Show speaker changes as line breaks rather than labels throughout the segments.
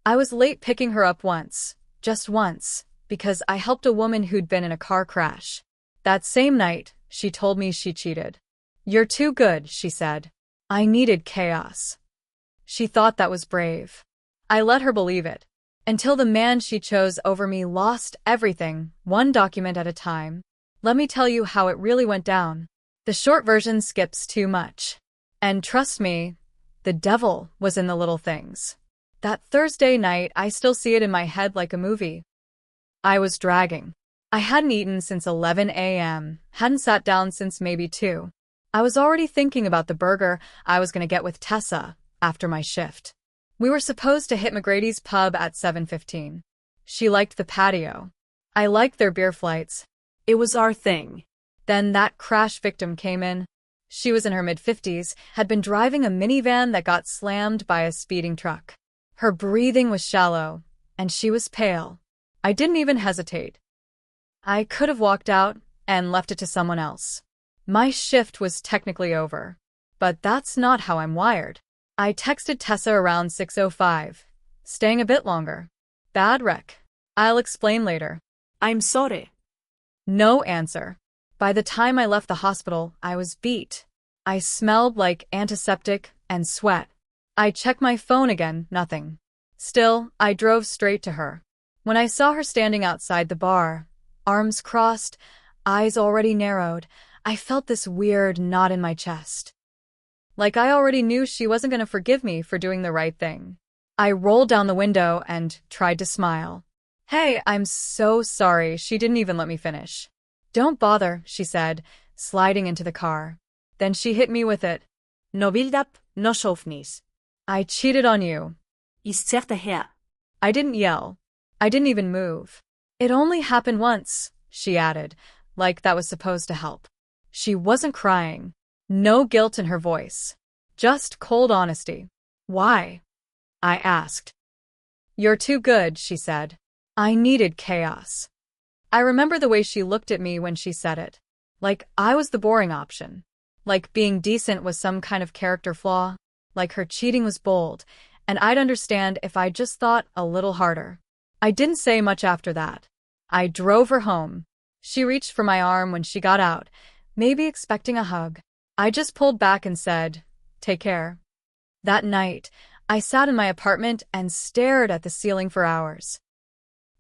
I was late picking her up once, just once, because I helped a woman who'd been in a car crash. That same night, she told me she cheated. "You're too good," she said. I needed chaos. She thought that was brave. I let her believe it. Until the man she chose over me lost everything, one document at a time. Let me tell you how it really went down. The short version skips too much. And trust me, the devil was in the little things. That Thursday night, I still see it in my head like a movie. I was dragging. I hadn't eaten since 11 a.m., hadn't sat down since maybe 2. I was already thinking about the burger I was going to get with Tessa after my shift. We were supposed to hit McGrady's pub at 7:15. She liked the patio. I liked their beer flights. It was our thing. Then that crash victim came in. She was in her mid-50s, had been driving a minivan that got slammed by a speeding truck. Her breathing was shallow, and she was pale. I didn't even hesitate. I could have walked out and left it to someone else. My shift was technically over. But that's not how I'm wired. I texted Tessa around 6:05, staying a bit longer. Bad wreck. I'll explain later.
I'm sorry.
No answer. By the time I left the hospital, I was beat. I smelled like antiseptic and sweat. I checked my phone again, nothing. Still, I drove straight to her. When I saw her standing outside the bar, arms crossed, eyes already narrowed, I felt this weird knot in my chest. Like I already knew she wasn't going to forgive me for doing the right thing. I rolled down the window and tried to smile. "Hey, I'm so sorry," she didn't even let me finish. "Don't bother," she said, sliding into the car. Then she hit me with it.
No build-up, no šaufnīs.
"I cheated on you."
Izcerta her.
I didn't yell. I didn't even move. "It only happened once," she added, like that was supposed to help. She wasn't crying. No guilt in her voice. Just cold honesty. "Why?" I asked. "You're too good," she said. I needed chaos. I remember the way she looked at me when she said it. Like I was the boring option. Like being decent was some kind of character flaw. Like her cheating was bold, and I'd understand if I just thought a little harder. I didn't say much after that. I drove her home. She reached for my arm when she got out, maybe expecting a hug. I just pulled back and said, "Take care." That night, I sat in my apartment and stared at the ceiling for hours.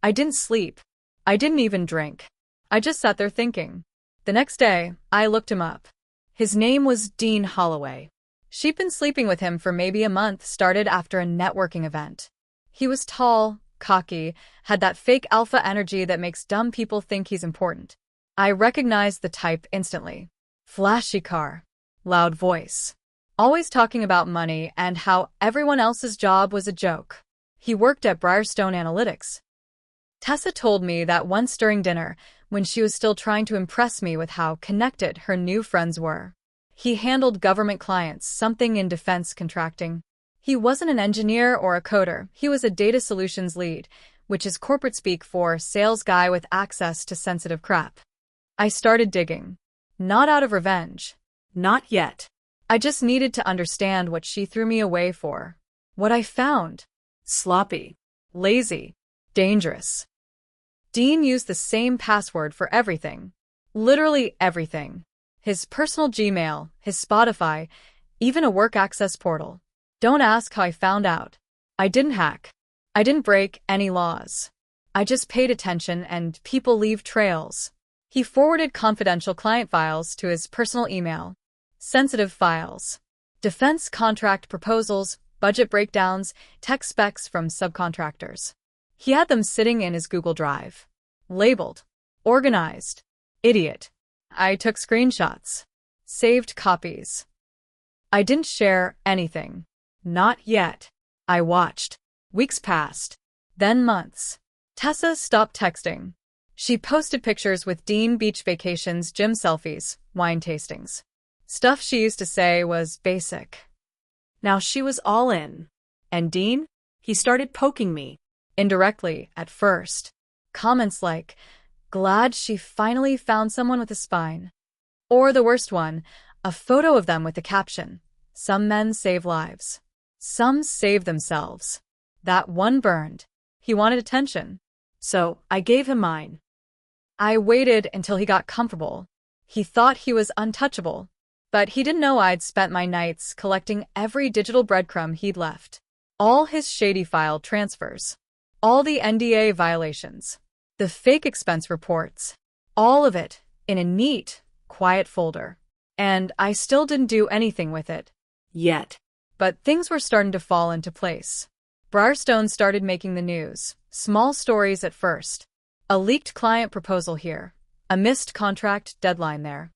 I didn't sleep. I didn't even drink. I just sat there thinking. The next day, I looked him up. His name was Dean Holloway. She'd been sleeping with him for maybe a month, started after a networking event. He was tall, cocky, had that fake alpha energy that makes dumb people think he's important. I recognized the type instantly. Flashy car. Loud voice. Always talking about money and how everyone else's job was a joke. He worked at Briarstone Analytics. Tessa told me that once during dinner, when she was still trying to impress me with how connected her new friends were. He handled government clients, something in defense contracting. He wasn't an engineer or a coder, he was a data solutions lead, which is corporate speak for sales guy with access to sensitive crap. I started digging. Not out of revenge. Not yet. I just needed to understand what she threw me away for. What I found. Sloppy. Lazy. Dangerous. Dean used the same password for everything. Literally everything. His personal Gmail, his Spotify, even a work access portal. Don't ask how I found out. I didn't hack. I didn't break any laws. I just paid attention, and people leave trails. He forwarded confidential client files to his personal email. Sensitive files. Defense contract proposals, budget breakdowns, tech specs from subcontractors. He had them sitting in his Google Drive. Labeled. Organized. Idiot. I took screenshots. Saved copies. I didn't share anything. Not yet. I watched. Weeks passed. Then months. Tessa stopped texting. She posted pictures with Dean, beach vacations, gym selfies, wine tastings. Stuff she used to say was basic. Now she was all in. And Dean? He started poking me. Indirectly, at first. Comments like, "Glad she finally found someone with a spine." Or the worst one, a photo of them with the caption, "Some men save lives. Some save themselves." That one burned. He wanted attention.
So, I gave him mine.
I waited until he got comfortable. He thought he was untouchable. But he didn't know I'd spent my nights collecting every digital breadcrumb he'd left. All his shady file transfers. All the NDA violations. The fake expense reports. All of it in a neat, quiet folder. And I still didn't do anything with it.
Yet.
But things were starting to fall into place. Briarstone started making the news. Small stories at first. A leaked client proposal here. A missed contract deadline there.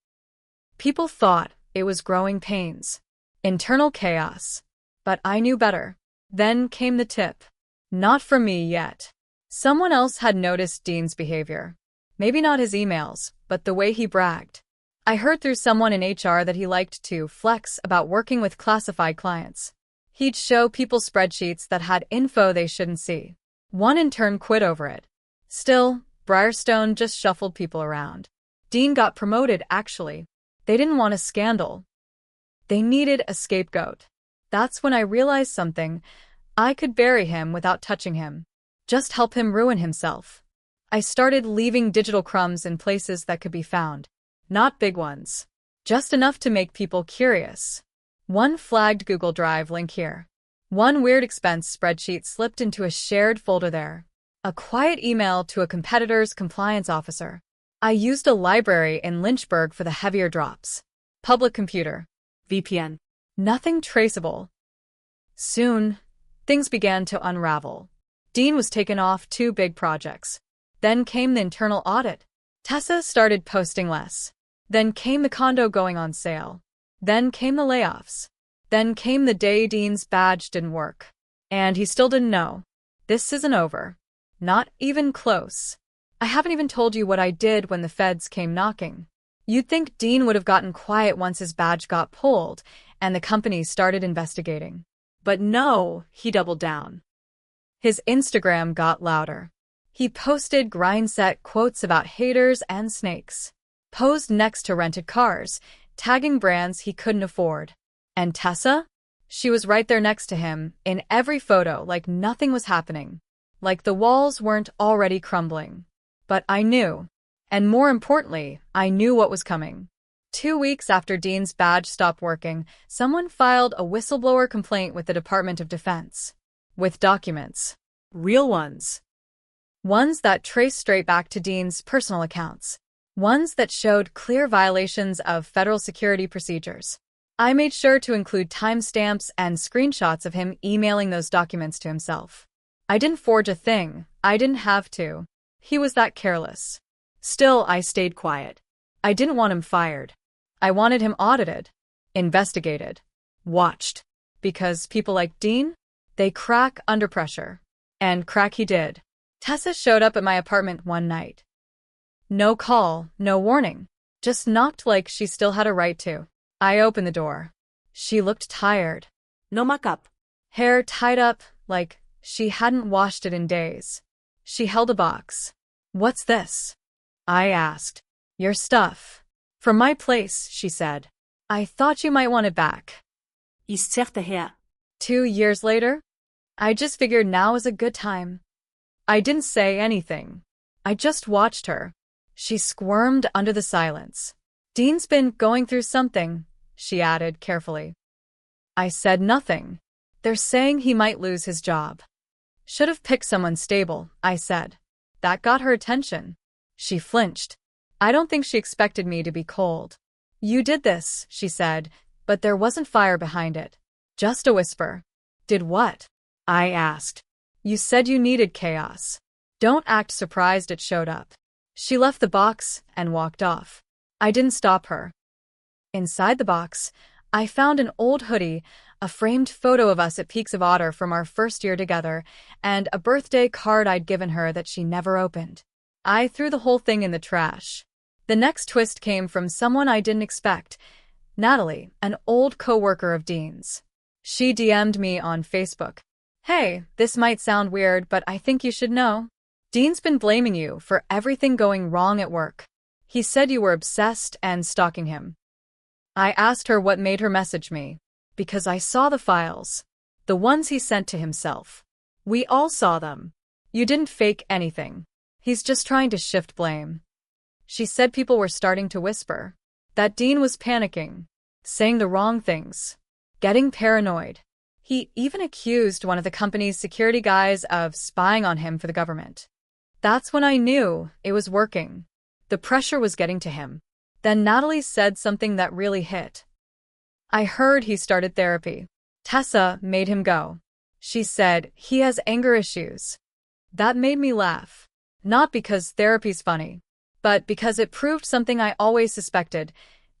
People thought it was growing pains. Internal chaos. But I knew better. Then came the tip. Not from me yet. Someone else had noticed Dean's behavior. Maybe not his emails, but the way he bragged. I heard through someone in HR that he liked to flex about working with classified clients. He'd show people spreadsheets that had info they shouldn't see. One intern quit over it. Still, Briarstone just shuffled people around. Dean got promoted, actually. They didn't want a scandal. They needed a scapegoat. That's when I realized something. I could bury him without touching him. Just help him ruin himself. I started leaving digital crumbs in places that could be found. Not big ones. Just enough to make people curious. One flagged Google Drive link here. One weird expense spreadsheet slipped into a shared folder there. A quiet email to a competitor's compliance officer. I used a library in Lynchburg for the heavier drops. Public computer.
VPN.
Nothing traceable. Soon, things began to unravel. Dean was taken off 2 big projects. Then came the internal audit. Tessa started posting less. Then came the condo going on sale. Then came the layoffs. Then came the day Dean's badge didn't work. And he still didn't know. This isn't over. Not even close. I haven't even told you what I did when the feds came knocking. You'd think Dean would have gotten quiet once his badge got pulled and the company started investigating.
But no, he doubled down.
His Instagram got louder. He posted grindset quotes about haters and snakes. Posed next to rented cars, tagging brands he couldn't afford. And Tessa? She was right there next to him, in every photo, like nothing was happening. Like the walls weren't already crumbling. But I knew. And more importantly, I knew what was coming. 2 weeks after Dean's badge stopped working, someone filed a whistleblower complaint with the Department of Defense. With documents.
Real ones.
Ones that traced straight back to Dean's personal accounts. Ones that showed clear violations of federal security procedures. I made sure to include timestamps and screenshots of him emailing those documents to himself. I didn't forge a thing. I didn't have to. He was that careless. Still, I stayed quiet. I didn't want him fired. I wanted him audited, investigated, watched. Because people like Dean, they crack under pressure. And crack he did. Tessa showed up at my apartment one night. No call, no warning. Just knocked like she still had a right to. I opened the door. She looked tired.
No makeup.
Hair tied up, like she hadn't washed it in days. She held a box. What's this? I asked. Your stuff. From my place, she said. I thought you might want it back.
Ich zerrte her.
2 years later? I just figured now was a good time. I didn't say anything. I just watched her. She squirmed under the silence. Dean's been going through something, she added carefully. I said nothing. They're saying he might lose his job. Should have picked someone stable, I said. That got her attention. She flinched. I don't think she expected me to be cold. You did this, she said, but there wasn't fire behind it. Just a whisper. Did what? I asked. You said you needed chaos. Don't act surprised it showed up. She left the box and walked off. I didn't stop her. Inside the box, I found an old hoodie, a framed photo of us at Peaks of Otter from our first year together, and a birthday card I'd given her that she never opened. I threw the whole thing in the trash. The next twist came from someone I didn't expect, Natalie, an old coworker of Dean's. She DM'd me on Facebook. Hey, this might sound weird, but I think you should know. Dean's been blaming you for everything going wrong at work. He said you were obsessed and stalking him. I asked her what made her message me. Because I saw the files. The ones he sent to himself. We all saw them. You didn't fake anything. He's just trying to shift blame. She said people were starting to whisper that Dean was panicking, saying the wrong things, getting paranoid. He even accused one of the company's security guys of spying on him for the government. That's when I knew it was working. The pressure was getting to him. Then Natalie said something that really hit. I heard he started therapy. Tessa made him go. She said he has anger issues. That made me laugh. Not because therapy's funny, but because it proved something I always suspected.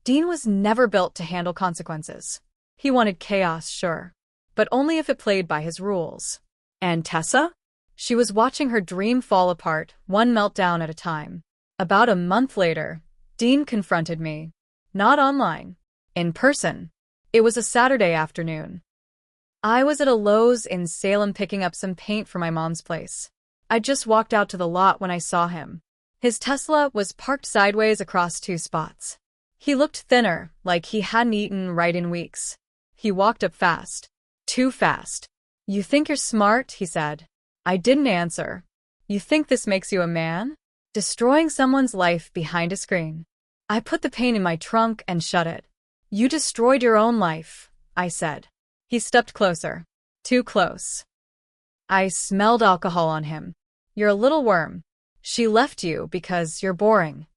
Dean was never built to handle consequences. He wanted chaos, sure, but only if it played by his rules.
And Tessa?
She was watching her dream fall apart, one meltdown at a time. About a month later, Dean confronted me. Not online. In person. It was a Saturday afternoon. I was at a Lowe's in Salem picking up some paint for my mom's place. I just walked out to the lot when I saw him. His Tesla was parked sideways across 2 spots. He looked thinner, like he hadn't eaten right in weeks. He walked up fast. Too fast. You think you're smart, he said. I didn't answer. You think this makes you a man? Destroying someone's life behind a screen. I put the paint in my trunk and shut it. You destroyed your own life, I said. He stepped closer. Too close. I smelled alcohol on him. You're a little worm. She left you because you're boring.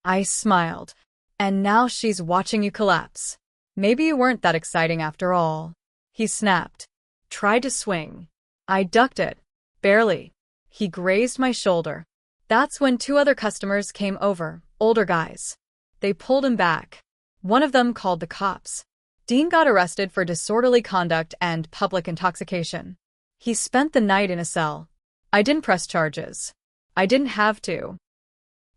I smiled. And now she's watching you collapse. Maybe you weren't that exciting after all. He snapped. Tried to swing. I ducked it. Barely. He grazed my shoulder. That's when 2 other customers came over, older guys. They pulled him back. One of them called the cops. Dean got arrested for disorderly conduct and public intoxication. He spent the night in a cell. I didn't press charges. I didn't have to.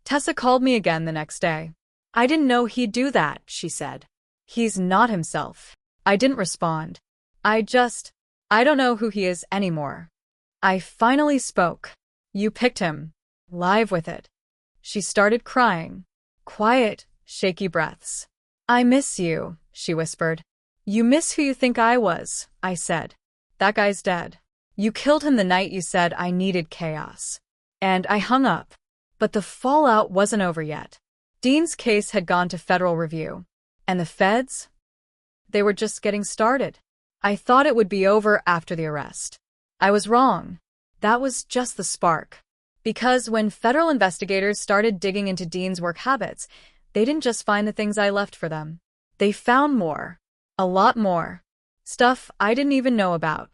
Tessa called me again the next day.
I didn't know he'd do that, she said.
He's not himself. I didn't respond. I don't know who he is anymore. I finally spoke. You picked him. Live with it. She started crying. Quiet, shaky breaths. I miss you, she whispered. You miss who you think I was, I said. That guy's dead. You killed him the night you said I needed chaos. And I hung up. But the fallout wasn't over yet. Dean's case had gone to federal review. And the feds? They were just getting started. I thought it would be over after the arrest. I was wrong. That was just the spark. Because when federal investigators started digging into Dean's work habits, they didn't just find the things I left for them. They found more. A lot more. Stuff I didn't even know about.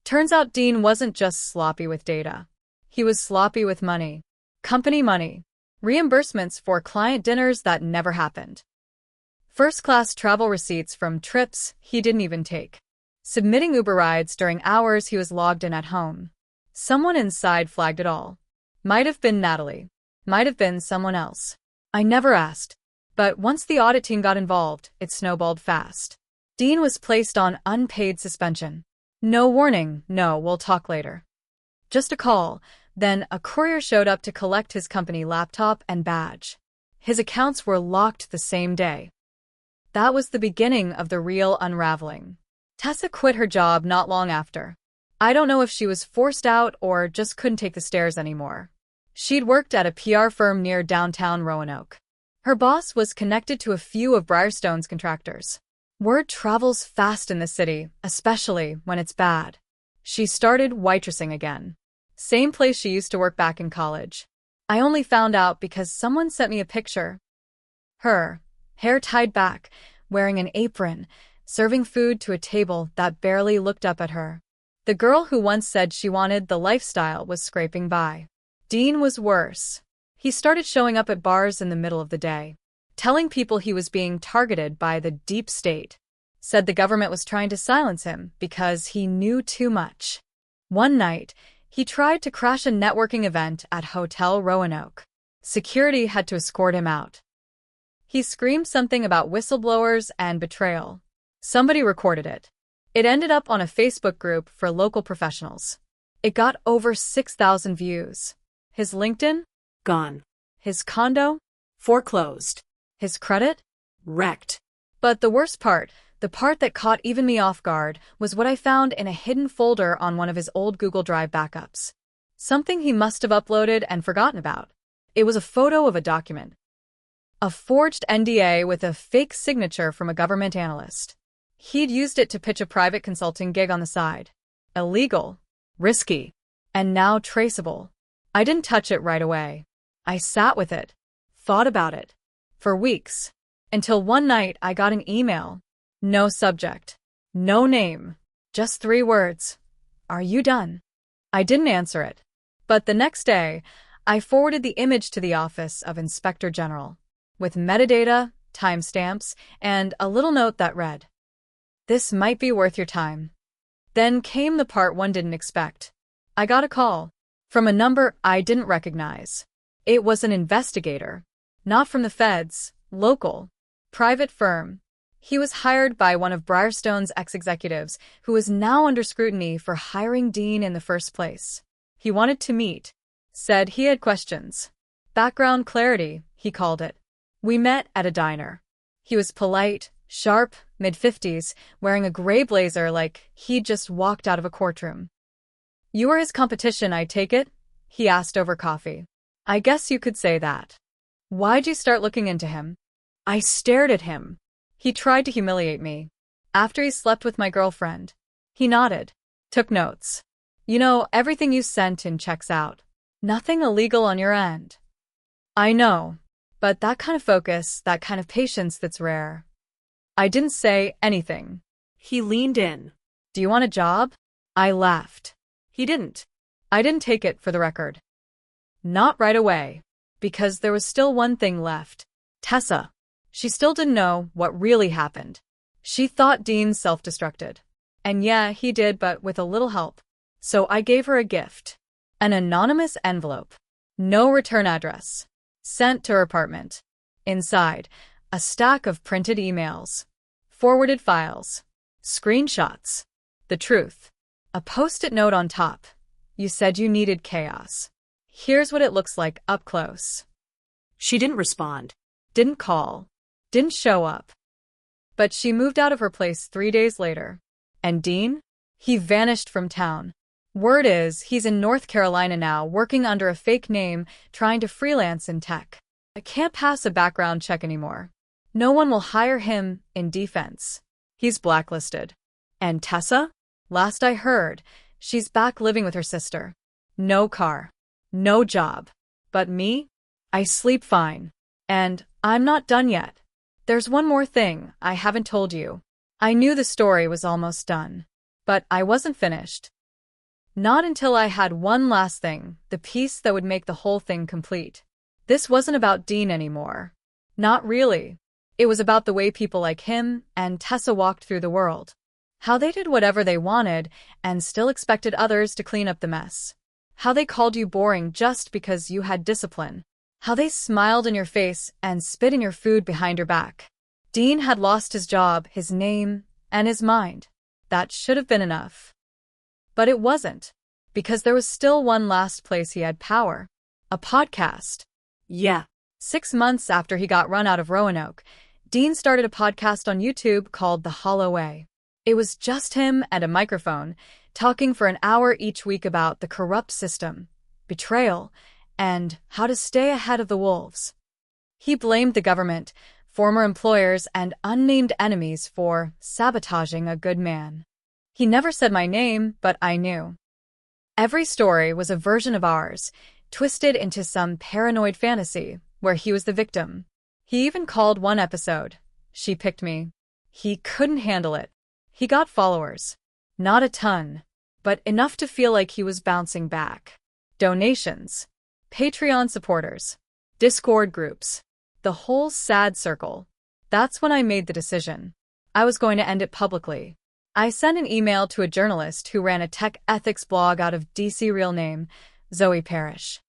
Turns out Dean wasn't just sloppy with data. He was sloppy with money. Company money. Reimbursements for client dinners that never happened. First-class travel receipts from trips he didn't even take. Submitting Uber rides during hours he was logged in at home. Someone inside flagged it all. Might have been Natalie. Might have been someone else. I never asked. But once the audit team got involved, it snowballed fast. Dean was placed on unpaid suspension. No warning, no, we'll talk later. Just a call, then a courier showed up to collect his company laptop and badge. His accounts were locked the same day. That was the beginning of the real unraveling. Tessa quit her job not long after. I don't know if she was forced out or just couldn't take the stairs anymore. She'd worked at a PR firm near downtown Roanoke. Her boss was connected to a few of Briarstone's contractors. Word travels fast in the city, especially when it's bad. She started waitressing again. Same place she used to work back in college. I only found out because someone sent me a picture. Her, hair tied back, wearing an apron, serving food to a table that barely looked up at her. The girl who once said she wanted the lifestyle was scraping by. Dean was worse. He started showing up at bars in the middle of the day, telling people he was being targeted by the deep state. Said the government was trying to silence him because he knew too much. One night, he tried to crash a networking event at Hotel Roanoke. Security had to escort him out. He screamed something about whistleblowers and betrayal. Somebody recorded it. It ended up on a Facebook group for local professionals. It got over 6,000 views. His LinkedIn?
Gone.
His condo?
Foreclosed.
His credit?
Wrecked.
But the worst part, the The part that caught even me off guard was what I found in a hidden folder on one of his old Google Drive backups. Something he must have uploaded and forgotten about. It was a photo of a document. A forged NDA with a fake signature from a government analyst. He'd used it to pitch a private consulting gig on the side. Illegal, risky, and now traceable. I didn't touch it right away. I sat with it, thought about it, for weeks, until one night I got an email. No subject, no name, just 3 words. Are you done? I didn't answer it. But the next day, I forwarded the image to the Office of Inspector General, with metadata, timestamps, and a little note that read, "This might be worth your time." Then came the part one didn't expect. I got a call from a number I didn't recognize. It was an investigator, not from the feds, local, private firm. He was hired by one of Briarstone's ex-executives, who was now under scrutiny for hiring Dean in the first place. He wanted to meet. Said he had questions. Background clarity, he called it. We met at a diner. He was polite, sharp, mid-50s, wearing a gray blazer like he'd just walked out of a courtroom. "You were his competition, I take it?" he asked over coffee. "I guess you could say that." "Why'd you start looking into him?" I stared at him. He tried to humiliate me. After he slept with my girlfriend. He nodded. Took notes. "You know, everything you sent in checks out. Nothing illegal on your end." "I know. But that kind of focus, that kind of patience, that's rare." I didn't say anything.
He leaned in.
"Do you want a job?" I laughed.
He didn't.
I didn't take it, for the record. Not right away. Because there was still one thing left. Tessa. She still didn't know what really happened. She thought Dean self-destructed. And yeah, he did, but with a little help. So I gave her a gift. An anonymous envelope. No return address. Sent to her apartment. Inside, a stack of printed emails. Forwarded files. Screenshots. The truth. A post-it note on top. "You said you needed chaos. Here's what it looks like up close."
She didn't respond.
Didn't call. Didn't show up. But she moved out of her place 3 days later. And Dean? He vanished from town. Word is, he's in North Carolina now, working under a fake name, trying to freelance in tech. I can't pass a background check anymore. No one will hire him in defense. He's blacklisted. And Tessa? Last I heard, she's back living with her sister. No car. No job. But me? I sleep fine. And I'm not done yet. There's one more thing I haven't told you. I knew the story was almost done. But I wasn't finished. Not until I had one last thing, the piece that would make the whole thing complete. This wasn't about Dean anymore. Not really. It was about the way people like him and Tessa walked through the world. How they did whatever they wanted and still expected others to clean up the mess. How they called you boring just because you had discipline. How they smiled in your face and spit in your food behind your back. Dean had lost his job, his name, and his mind. That should have been enough. But it wasn't. Because there was still one last place he had power. A podcast.
Yeah.
6 months after he got run out of Roanoke, Dean started a podcast on YouTube called The Hollow Way. It was just him and a microphone, talking for an hour each week about the corrupt system, betrayal, and how to stay ahead of the wolves. He blamed the government, former employers, and unnamed enemies for sabotaging a good man. He never said my name, but I knew. Every story was a version of ours, twisted into some paranoid fantasy where he was the victim. He even called one episode, "She Picked Me." He couldn't handle it. He got followers. Not a ton, but enough to feel like he was bouncing back. Donations. Patreon supporters. Discord groups. The whole sad circle. That's when I made the decision. I was going to end it publicly. I sent an email to a journalist who ran a tech ethics blog out of DC, real name, Zoe Parrish.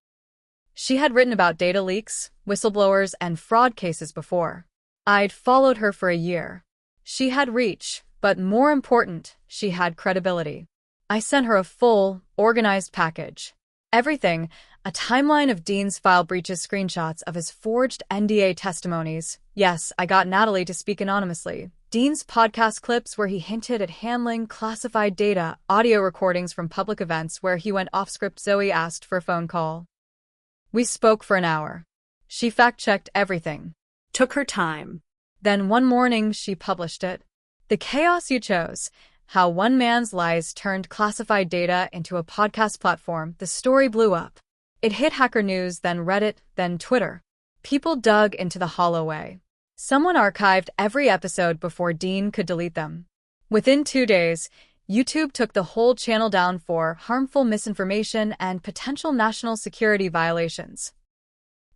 She had written about data leaks, whistleblowers, and fraud cases before. I'd followed her for a year. She had reach, but more important, she had credibility. I sent her a full, organized package. Everything, a timeline of Dean's file breaches, screenshots of his forged NDA testimonies. Yes, I got Natalie to speak anonymously. Dean's podcast clips where he hinted at handling classified data, audio recordings from public events where he went off-script. Zoe asked for a phone call. We spoke for an hour. She fact-checked everything.
Took her time.
Then one morning she published it. The Chaos You Chose: How One Man's Lies Turned Classified Data into a Podcast Platform. The story blew up. It hit Hacker News, then Reddit, then Twitter. People dug into the hollow way. Someone archived every episode before Dean could delete them. Within 2 days, YouTube took the whole channel down for harmful misinformation and potential national security violations.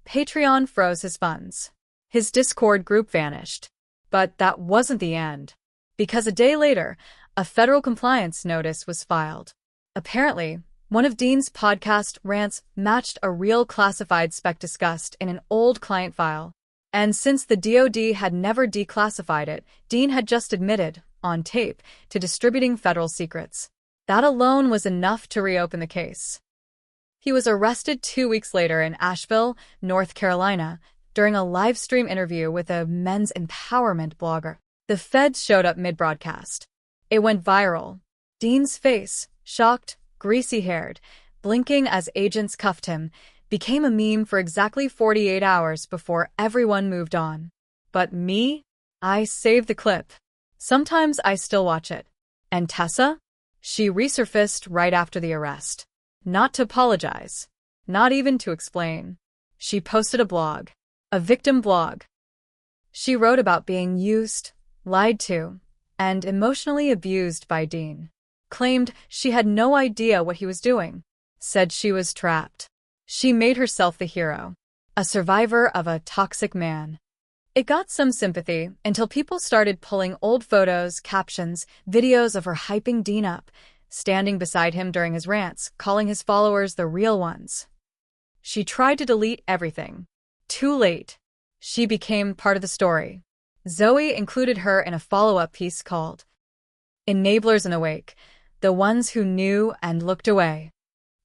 Patreon froze his funds. His Discord group vanished. But that wasn't the end. Because a day later, a federal compliance notice was filed. Apparently, one of Dean's podcast rants matched a real classified spec discussed in an old client file. And since the DoD had never declassified it, Dean had just admitted, on tape, to distributing federal secrets. That alone was enough to reopen the case. He was arrested 2 weeks later in Asheville, North Carolina, during a live stream interview with a men's empowerment blogger. The feds showed up mid-broadcast. It went viral. Dean's face, shocked, greasy-haired, blinking as agents cuffed him, became a meme for exactly 48 hours before everyone moved on. But me? I saved the clip. Sometimes I still watch it. And Tessa? She resurfaced right after the arrest. Not to apologize. Not even to explain. She posted a blog. A victim blog. She wrote about being used, lied to, and emotionally abused by Dean. Claimed she had no idea what he was doing. Said she was trapped. She made herself the hero. A survivor of a toxic man. It got some sympathy until people started pulling old photos, captions, videos of her hyping Dean up, standing beside him during his rants, calling his followers the real ones. She tried to delete everything. Too late. She became part of the story. Zoe included her in a follow-up piece called Enablers in the Wake, the Ones Who Knew and Looked Away.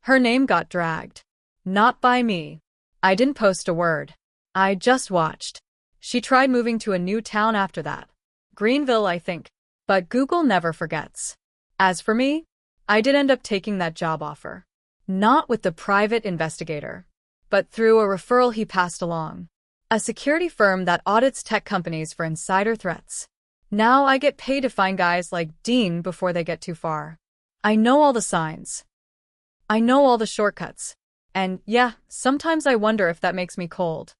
Her name got dragged. Not by me. I didn't post a word. I just watched. She tried moving to a new town after that. Greenville, I think. But Google never forgets. As for me, I did end up taking that job offer. Not with the private investigator, but through a referral he passed along. A security firm that audits tech companies for insider threats. Now I get paid to find guys like Dean before they get too far. I know all the signs. I know all the shortcuts. And yeah, sometimes I wonder if that makes me cold.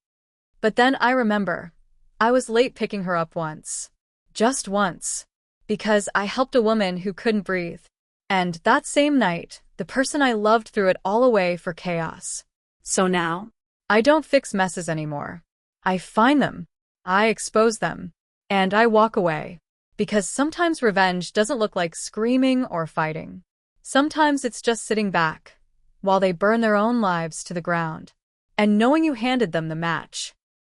But then I remember, I was late picking her up once. Just once. Because I helped a woman who couldn't breathe. And that same night, the person I loved threw it all away for chaos.
So now?
I don't fix messes anymore. I find them. I expose them. And I walk away. Because sometimes revenge doesn't look like screaming or fighting. Sometimes it's just sitting back, while they burn their own lives to the ground, and knowing you handed them the match.